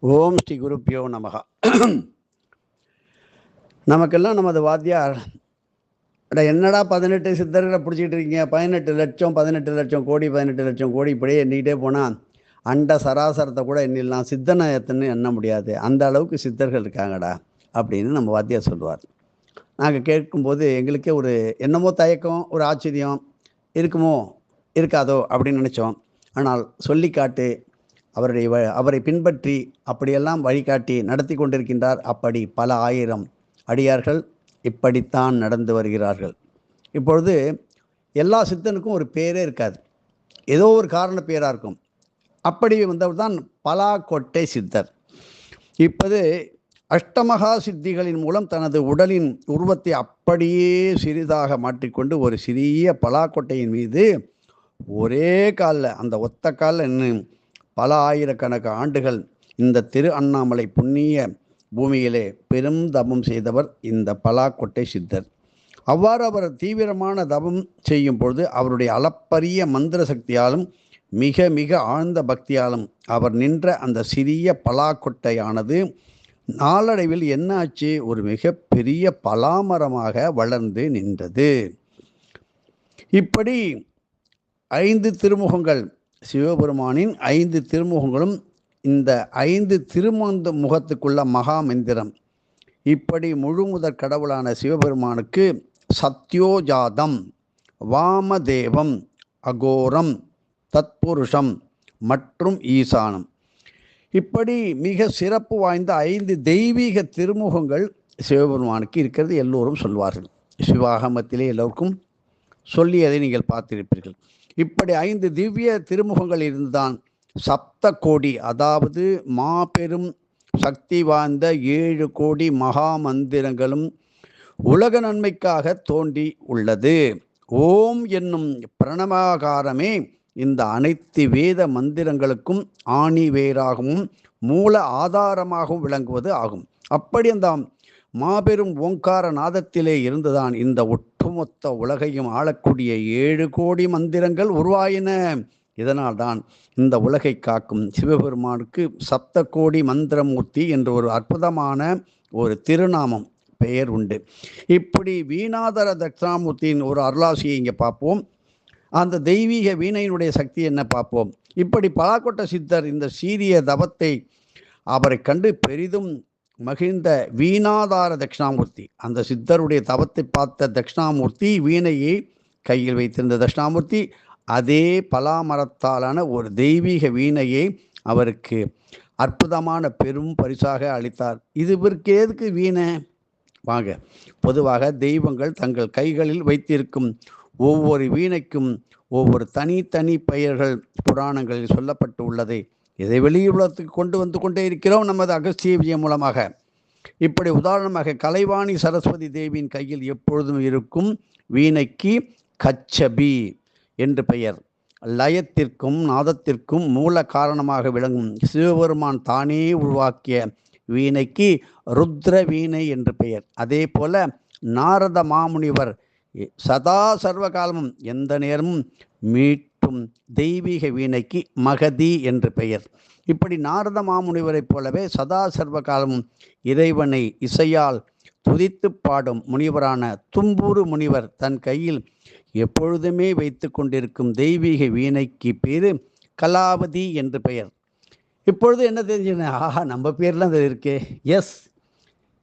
ஓம் ஸ்ரீ குருப்பியோ நமகா. நமக்கெல்லாம் நமது வாத்தியார், என்னடா 18 சித்தர்களை பிடிச்சிட்டு இருக்கீங்க, 18 லட்சம் 18 லட்சம் கோடி 18 லட்சம் கோடி இப்படியே எண்ணிக்கிட்டே போனால் அண்ட சராசரத்தை கூட எண்ணிடலாம், சித்தனை எத்தனை எண்ண முடியாது, அந்த அளவுக்கு சித்தர்கள் இருக்காங்கடா அப்படின்னு நம்ம வாத்தியார் சொல்லுவார். நாங்கள் கேட்கும்போது எங்களுக்கே ஒரு என்னமோ தயக்கம், ஒரு ஆச்சரியம், இருக்குமோ இருக்காதோ அப்படின்னு நினச்சோம். ஆனால் சொல்லிக்காட்டு அவரை பின்பற்றி அப்படியெல்லாம் வழிகாட்டி நடத்தி கொண்டிருக்கின்றார். அப்படி பல ஆயிரம் அடியார்கள் இப்படித்தான் நடந்து வருகிறார்கள். இப்பொழுது எல்லா சித்தனுக்கும் ஒரு பேரே இருக்காது, ஏதோ ஒரு காரண பேராக இருக்கும். அப்படி வந்தவர் தான் பலாக்கொட்டை சித்தர். இப்போது அஷ்டமகா சித்திகளின் மூலம் தனது உடலின் உருவத்தை அப்படியே சிறிதாக மாற்றிக்கொண்டு ஒரு சிறிய பலாக்கொட்டையின் மீது ஒரே காலில், அந்த ஒத்த காலில் இன்னும் பல ஆயிரக்கணக்கு ஆண்டுகள் இந்த திரு அண்ணாமலை புண்ணிய பூமியிலே பெரும் தபம் செய்தவர் இந்த பலாக்கொட்டை சித்தர். அவ்வாறு அவர் தீவிரமான தபம் செய்யும் பொழுது அவருடைய அளப்பரிய மந்திர சக்தியாலும் மிக மிக ஆழ்ந்த பக்தியாலும் அவர் நின்ற அந்த சிறிய பலாக்கொட்டையானது நாளடைவில் என்ன ஆச்சு, ஒரு மிக பெரிய பலாமரமாக வளர்ந்து நின்றது. இப்படி 5 திருமுகங்கள், சிவபெருமானின் 5 திருமுகங்களும் இந்த 5 திருமுகத்துக்குள்ள மகா மந்திரம். இப்படி முழுமுதற் கடவுளான சிவபெருமானுக்கு சத்யோஜாதம், வாமதேவம், அகோரம், தத்புருஷம் மற்றும் ஈசானம், இப்படி மிக சிறப்பு வாய்ந்த 5 தெய்வீக திருமுகங்கள் சிவபெருமானுக்கு இருக்கிறது எல்லோரும் சொல்வார்கள். சிவாகமத்திலே எல்லோருக்கும் சொல்லியதை நீங்கள் பார்த்திருப்பீர்கள். இப்படி 5 திவ்ய திருமுகங்கள் இருந்துதான் சப்த கோடி, அதாவது மாபெரும் சக்தி வாய்ந்த 7 கோடி மகா மந்திரங்களும் உலக நன்மைக்காக தோன்றி உள்ளது. ஓம் என்னும் பிரணவாகாரமே இந்த அனைத்து வேத மந்திரங்களுக்கும் ஆணி வேராகவும் மூல ஆதாரமாகவும் விளங்குவது ஆகும். அப்படி அந்த மாபெரும் ஓங்கார நாதத்திலே இருந்துதான் இந்த ஒட்டுமொத்த உலகையும் ஆளக்கூடிய 7 கோடி மந்திரங்கள் உருவாயின. இதனால் தான் இந்த உலகை காக்கும் சிவபெருமானுக்கு சப்த கோடி மந்திரமூர்த்தி என்ற ஒரு அற்புதமான ஒரு திருநாமம் பெயர் உண்டு. இப்படி வீணாதர தட்சிணாமூர்த்தியின் ஒரு அருளாசியை இங்கே பார்ப்போம். அந்த தெய்வீக வீணையினுடைய சக்தி என்ன பார்ப்போம். இப்படி பலாக்கொட்டை சித்தர் இந்த சீரிய தவத்தை அவரை கண்டு பெரிதும் மகிழ்ந்த வீணாதார தட்சிணாமூர்த்தி, அந்த சித்தருடைய தவத்தை பார்த்த தட்சிணாமூர்த்தி, வீணையை கையில் வைத்திருந்த தட்சிணாமூர்த்தி அதே பலாமரத்தாலான ஒரு தெய்வீக வீணையை அவருக்கு அற்புதமான பெரும் பரிசாக அளித்தார். இது இவருக்கு எதுக்கு வீணை? வாங்க, பொதுவாக தெய்வங்கள் தங்கள் கைகளில் வைத்திருக்கும் ஒவ்வொரு வீணைக்கும் ஒவ்வொரு தனித்தனி பெயர்கள் புராணங்களில் சொல்லப்பட்டு உள்ளதை இதை வெளியுலகத்துக்கு கொண்டு வந்து கொண்டே இருக்கிறோம் நமது அகஸ்திய விஜயம் மூலமாக. இப்படி உதாரணமாக கலைவாணி சரஸ்வதி தேவியின் கையில் எப்பொழுதும் இருக்கும் வீணைக்கு கச்சபி என்று பெயர். லயத்திற்கும் நாதத்திற்கும் மூல காரணமாக விளங்கும் சிவபெருமான் தானே உருவாக்கிய வீணைக்கு ருத்ர வீணை என்று பெயர். அதே போல நாரத மாமுனிவர் சதா சர்வ காலமும் எந்த நேரமும் மீட்டும் தெய்வீக வீணைக்கு மகதி என்று பெயர். இப்படி நாரத மாமுனிவரைப் போலவே சதா சர்வ காலமும் இறைவனை இசையால் துதித்து பாடும் முனிவரான தும்பூரு முனிவர் தன் கையில் எப்பொழுதுமே வைத்து கொண்டிருக்கும் தெய்வீக வீணைக்கு பேரு கலாவதி என்று பெயர். இப்பொழுது என்ன தெரிஞ்சுங்க, ஆஹா, நம்ம பேர்லாம் அது இருக்கே. எஸ்,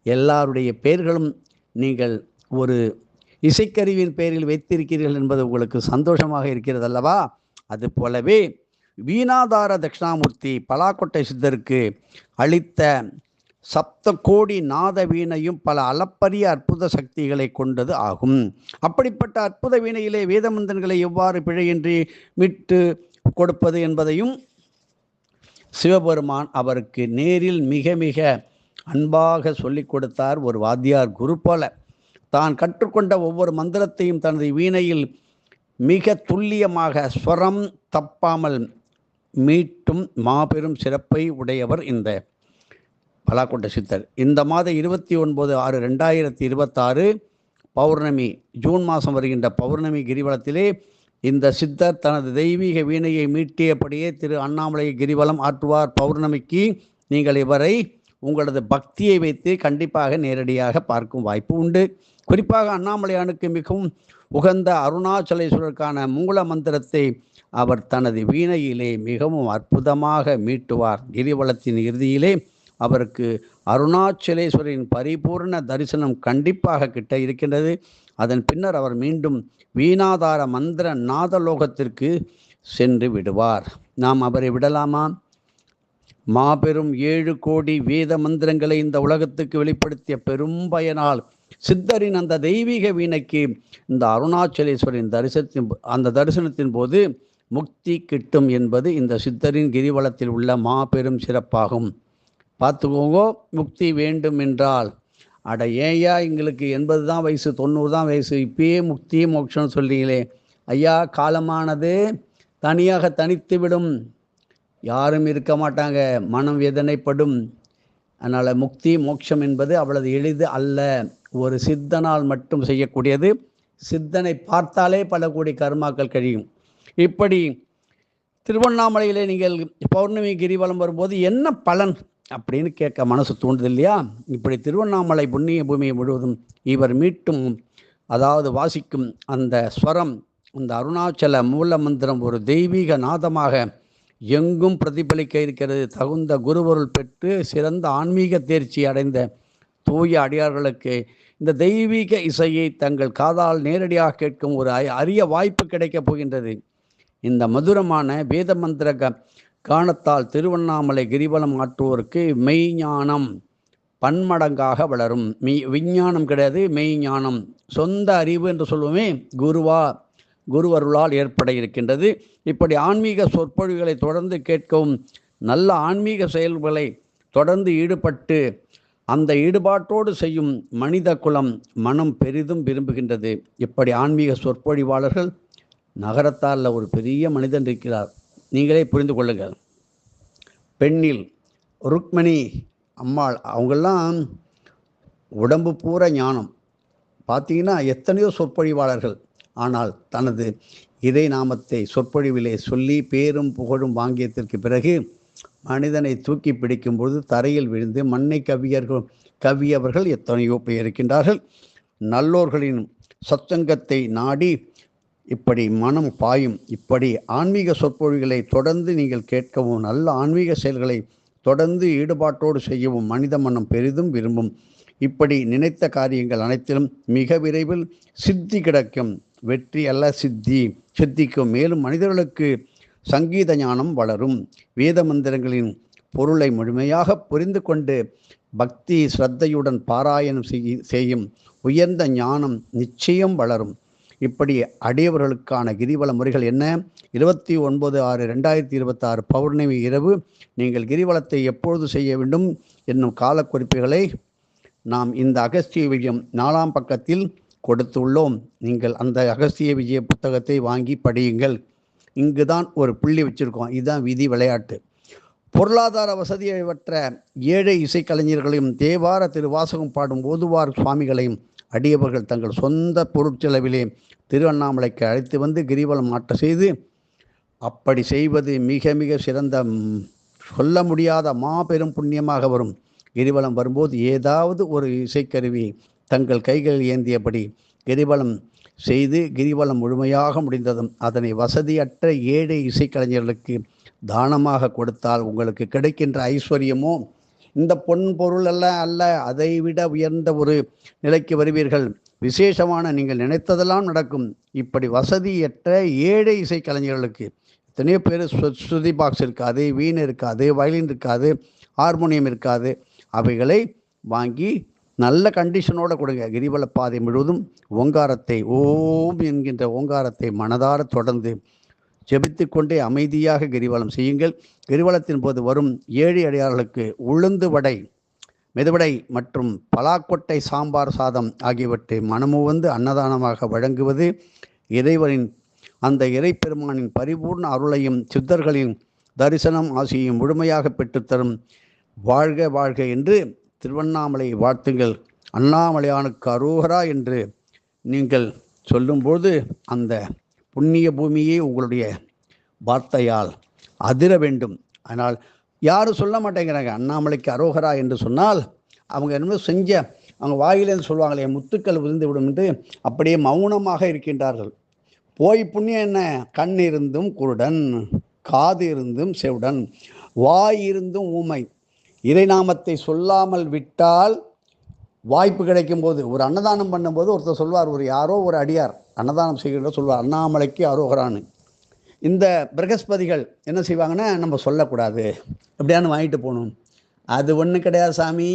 எல்லாருடைய பெயர்களும் நீங்கள் ஒரு இசைக்கருவியின் பெயரில் வைத்திருக்கிறீர்கள் என்பது உங்களுக்கு சந்தோஷமாக இருக்கிறது அல்லவா? அது போலவே வீணாதார தட்சிணாமூர்த்தி பலாக்கொட்டை சித்தருக்கு அளித்த சப்த கோடி நாத வீணையும் பல அளப்பரிய அற்புத சக்திகளை கொண்டது ஆகும். அப்படிப்பட்ட அற்புத வீணையிலே வேத மந்திரங்களை எவ்வாறு பிழையின்றி மீட்டு கொடுப்பது என்பதையும் சிவபெருமான் அவருக்கு நேரில் மிக மிக அன்பாக சொல்லிக் கொடுத்தார். ஒரு வாத்தியார் குரு போல தான் கற்றுக்கொண்ட ஒவ்வொரு மந்திரத்தையும் தனது வீணையில் மிக துல்லியமாக ஸ்வரம் தப்பாமல் மீட்டும் மாபெரும் சிறப்பை உடையவர் இந்த பலாக்கொட்டை சித்தர். இந்த மாதம் 29/6/2026 பௌர்ணமி, ஜூன் மாதம் வருகின்ற பௌர்ணமி கிரிவலத்திலே இந்த சித்தர் தனது தெய்வீக வீணையை மீட்டியபடியே திரு அண்ணாமலை கிரிவலம் ஆற்றுவார். பௌர்ணமிக்கு நீங்கள் இவரை உங்களது பக்தியை வைத்து கண்டிப்பாக நேரடியாக பார்க்கும் வாய்ப்பு உண்டு. குறிப்பாக அண்ணாமலையானுக்கு மிகவும் உகந்த அருணாச்சலேஸ்வரருக்கான மூல மந்திரத்தை அவர் தனது வீணையிலே மிகவும் அற்புதமாக மீட்டுவார். கிரிவலத்தின் இறுதியிலே அவருக்கு அருணாச்சலேஸ்வரின் பரிபூர்ண தரிசனம் கண்டிப்பாக கிட்ட இருக்கின்றது. அதன் பின்னர் அவர் மீண்டும் வீணாதார மந்திர நாதலோகத்திற்கு சென்று விடுவார். நாம் அவரை விடலாமா? மாபெரும் 7 கோடி வேத மந்திரங்களை இந்த உலகத்துக்கு வெளிப்படுத்திய பெரும் பயனால் சித்தரின் அந்த தெய்வீக வீணைக்கு இந்த அருணாச்சலேஸ்வரின் தரிசனத்தின் போது முக்தி கிட்டும் என்பது இந்த சித்தரின் கிரிவலத்தில் உள்ள மாபெரும் சிறப்பாகும். பார்த்துக்கோங்க, முக்தி வேண்டும் என்றால் அட ஏயா எங்களுக்கு 80 தான் வயசு, 90 தான் வயசு, இப்பயே முக்தி மோட்சம் சொல்றீங்களே ஐயா, காலமானது தனியாக தனித்து விடும், யாரும் இருக்க மாட்டாங்க, மனம் வேதனைப்படும். அதனால் முக்தி மோட்சம் என்பது அவ்வளவு எளிது அல்ல, ஒரு சித்தனால் மட்டும் செய்யக்கூடியது. சித்தனை பார்த்தாலே பல கோடி கர்மாக்கள் கழியும். இப்படி திருவண்ணாமலையிலே நீங்கள் பௌர்ணமி கிரிவலம் வரும்போது என்ன பலன் அப்படின்னு கேட்க மனசு தூண்டுது இல்லையா? இப்படி திருவண்ணாமலை புண்ணிய பூமியை முழுவதும் இவர் மீட்டும், அதாவது வாசிக்கும் அந்த ஸ்வரம், அந்த அருணாச்சல மூல மந்திரம் ஒரு தெய்வீக நாதமாக எங்கும் பிரதிபலிக்க இருக்கிறது. தகுந்த குருவருள் பெற்று சிறந்த ஆன்மீக தேர்ச்சி அடைந்த தூய அடியார்களுக்கு இந்த தெய்வீக இசையை தங்கள் காதால் நேரடியாக கேட்கும் ஒரு அரிய வாய்ப்பு கிடைக்கப் போகின்றது. இந்த மதுரமான வேத மந்திர காணத்தால் திருவண்ணாமலை கிரிவலம் ஆற்றுவோருக்கு மெய்ஞானம் பன்மடங்காக வளரும். விஞ்ஞானம் கிடையாது, மெய்ஞானம், சொந்த அறிவு என்று சொல்லுவோமே, குருவருளால் ஏற்பட இருக்கின்றது. இப்படி ஆன்மீக சொற்பொழிவுகளை தொடர்ந்து கேட்கவும், நல்ல ஆன்மீக செயல்களை தொடர்ந்து ஈடுபட்டு அந்த ஈடுபாட்டோடு செய்யும் மனித குலம் மனம் பெரிதும் விரும்புகின்றது. இப்படி ஆன்மீக சொற்பொழிவாளர்கள் நகரத்தாரில் ஒரு பெரிய மனிதன் இருக்கிறார், நீங்களே புரிந்து கொள்ளுங்கள். பெண்ணில் ருக்மணி அம்மாள், அவங்கெல்லாம் உடம்பு பூரா ஞானம். பார்த்தீங்கன்னா எத்தனையோ சொற்பொழிவாளர்கள், ஆனால் தனது இறை நாமத்தை சொற்பொழிவிலே சொல்லி பேரும் புகழும் வாங்கியதற்கு பிறகு மனிதனை தூக்கி பிடிக்கும் பொழுது தரையில் விழுந்து மண்ணை கவியவர்கள் எத்தனையோ பேர் இருக்கின்றார்கள். நல்லோர்களின் சத்சங்கத்தை நாடி இப்படி மனம் பாயும். இப்படி ஆன்மீக சொற்பொழிவுகளை தொடர்ந்து நீங்கள் கேட்கவும், நல்ல ஆன்மீக செயல்களை தொடர்ந்து ஈடுபாட்டோடு செய்யவும் மனித மனம் பெரிதும் விரும்பும். இப்படி நினைத்த காரியங்கள் அனைத்திலும் மிக விரைவில் சித்தி கிடைக்கும். வெற்றி அல்ல சித்திக்கும். மேலும் மனிதர்களுக்கு சங்கீத ஞானம் வளரும். வேத மந்திரங்களின் பொருளை முழுமையாக புரிந்து கொண்டு பக்தி ஸ்ரத்தையுடன் பாராயணம் செய்யும் உயர்ந்த ஞானம் நிச்சயம் வளரும். இப்படி அடியவர்களுக்கான கிரிவல முறைகள் என்ன? 29/6/2026 பௌர்ணமி இரவு நீங்கள் கிரிவலத்தை எப்பொழுது செய்ய வேண்டும் என்னும் காலக்குறிப்புகளை நாம் இந்த அகஸ்திய விஜயம் 4ஆம் பக்கத்தில் கொடுத்துள்ளோம். நீங்கள் அந்த அகஸ்திய விஜய புத்தகத்தை வாங்கி படியுங்கள். இங்குதான் ஒரு புள்ளி வச்சிருக்கோம். இதுதான் விதி விளையாட்டு. பொருளாதார வசதியற்ற ஏழை இசைக்கலைஞர்களையும் தேவார திருவாசகம் பாடும் ஓதுவார் சுவாமிகளையும் அடியவர்கள் தங்கள் சொந்த பொருட்செலவிலே திருவண்ணாமலைக்கு அழைத்து வந்து கிரிவலம் ஆட்ட செய்து, அப்படி செய்வது மிக மிக சிறந்த, சொல்ல முடியாத மாபெரும் புண்ணியமாக வரும். கிரிவலம் வரும்போது ஏதாவது ஒரு இசைக்கருவி தங்கள் கைகளில் ஏந்தியபடி கிரிவலம் செய்து கிரிவலம் முழுமையாக முடிந்ததும் அதனை வசதியற்ற ஏழை இசைக்கலைஞர்களுக்கு தானமாக கொடுத்தால் உங்களுக்கு கிடைக்கின்ற ஐஸ்வர்யமோ இந்த பொன் பொருள் அல்ல, அதை விட உயர்ந்த ஒரு நிலைக்கு வருவீர்கள். விசேஷமான நீங்கள் நினைத்ததெல்லாம் நடக்கும். இப்படி வசதியற்ற ஏழை இசைக்கலைஞர்களுக்கு எத்தனையோ பேர் ஸ்ருதி பாக்ஸ் இருக்காது, வீணை இருக்காது, வயலின் இருக்காது, ஹார்மோனியம் இருக்காது. அவைகளை வாங்கி நல்ல கண்டிஷனோடு கொடுங்க. கிரிவல பாதை முழுவதும் ஓங்காரத்தை, ஓம் என்கின்ற ஓங்காரத்தை மனதார தொடர்ந்து ஜெபித்து கொண்டே அமைதியாக கிரிவலம் செய்யுங்கள். கிரிவலத்தின் போது வரும் ஏழை அடியார்களுக்கு உளுந்து வடை, மெதுவடை மற்றும் பலாக்கொட்டை சாம்பார் சாதம் ஆகியவற்றை மனமுவந்து அன்னதானமாக வழங்குவது இறைவனின், அந்த இறைப்பெருமானின் பரிபூர்ண அருளையும் சித்தர்களின் தரிசனம் ஆசியையும் முழுமையாக பெற்றுத்தரும். வாழ்க வாழ்க என்று திருவண்ணாமலை வாழ்த்துங்கள். அண்ணாமலையானுக்கு அரோகரா என்று நீங்கள் சொல்லும்போது அந்த புண்ணிய பூமியே உங்களுடைய வார்த்தையால் அதிர வேண்டும். ஆனால் யாரும் சொல்ல மாட்டேங்கிறாங்க. அண்ணாமலைக்கு அரோகரா என்று சொன்னால் அவங்க என்ன செஞ்ச அவங்க வாயிலேருந்து சொல்லுவாங்களே முத்துக்கள் விழுந்து விடும் என்று அப்படியே மௌனமாக இருக்கின்றார்கள். போய் புண்ணியம் என்ன? கண் இருந்தும் குருடன், காது இருந்தும் செவுடன், வாய் இருந்தும் ஊமை. இறைநாமத்தை சொல்லாமல் விட்டால் வாய்ப்பு கிடைக்கும் போது ஒரு அன்னதானம் பண்ணும்போது ஒருத்தர் சொல்வார், ஒரு யாரோ ஒரு அடியார் அன்னதானம் செய்கிற சொல்வார் அண்ணாமலைக்கு அரோகரான்னு. இந்த பிரகஸ்பதிகள் என்ன செய்வாங்கன்னா, நம்ம சொல்லக்கூடாது, எப்படியானு வாங்கிட்டு போகணும். அது ஒன்றும் கிடையாது சாமி.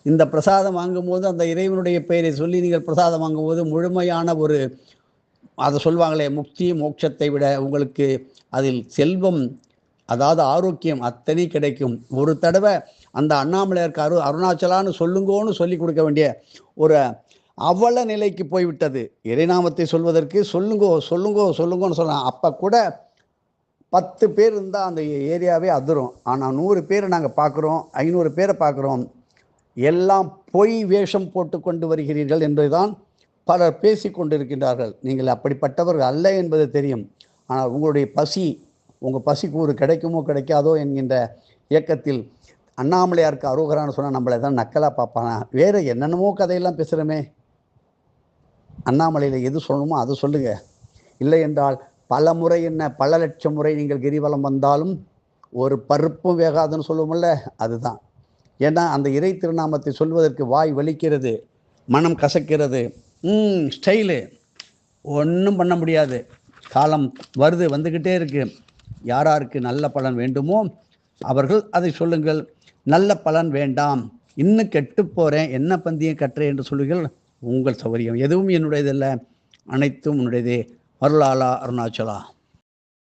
இந்த பிரசாதம் வாங்கும்போது அந்த இறைவனுடைய பெயரை சொல்லி நீங்கள் பிரசாதம் வாங்கும்போது முழுமையான ஒரு அதை சொல்லுவாங்களே முக்தி மோட்சத்தை விட உங்களுக்கு அதில் செல்வம், அதாவது ஆரோக்கியம் அத்தனை கிடைக்கும். ஒரு தடவை அந்த அண்ணாமலையாருக்கு அருணாச்சலான்னு சொல்லுங்கோன்னு சொல்லி கொடுக்க வேண்டிய ஒரு அவல நிலைக்கு போய்விட்டது. இறைநாமத்தை சொல்வதற்கு சொல்லுங்கோ சொல்லுங்கோ சொல்லுங்கோன்னு சொன்னாங்க. அப்போ கூட 10 பேர் இருந்தால் அந்த ஏரியாவே அதிரும். ஆனால் 100 பேரை நாங்கள் பார்க்குறோம், 500 பேரை பார்க்குறோம், எல்லாம் பொய் வேஷம் போட்டு கொண்டு வருகிறீர்கள் என்றுதான் பலர் பேசி கொண்டிருக்கின்றார்கள். நீங்கள் அப்படிப்பட்டவர்கள் அல்ல என்பது தெரியும். ஆனால் உங்களுடைய பசி, உங்கள் பசிக்கூறு கிடைக்குமோ கிடைக்காதோ என்கின்ற இயக்கத்தில் அண்ணாமலையாருக்கு அரோகரான்னு சொன்னால் நம்மளை தான் நக்கலாக பார்ப்பானா? வேறு என்னென்னமோ கதையெல்லாம் பேசுகிறோமே. அண்ணாமலையில் எது சொல்லணுமோ அது சொல்லுங்க. இல்லை என்றால் பல முறை என்ன பல லட்சம் முறை நீங்கள் கிரிவலம் வந்தாலும் ஒரு பருப்பும் வேகாதுன்னு சொல்லுவோம்ல, அதுதான். ஏன்னா அந்த இறை திருநாமத்தை சொல்வதற்கு வாய் வலிக்கிறது, மனம் கசக்கிறது, ஸ்டைலு ஒன்றும் பண்ண முடியாது. காலம் வருது, வந்துக்கிட்டே இருக்கு. யாராருக்கு நல்ல பலன் வேண்டுமோ அவர்கள் அதை சொல்லுங்கள். நல்ல பலன் வேண்டாம், இன்னும் கெட்டு போகிறேன், என்ன பந்தியம் கட்டுறேன் என்று சொல்லுங்கள். உங்கள் சௌகரியம். எதுவும் என்னுடையதில்லை, அனைத்தும் உன்னுடையதே. அருளாளா அருணாச்சலா.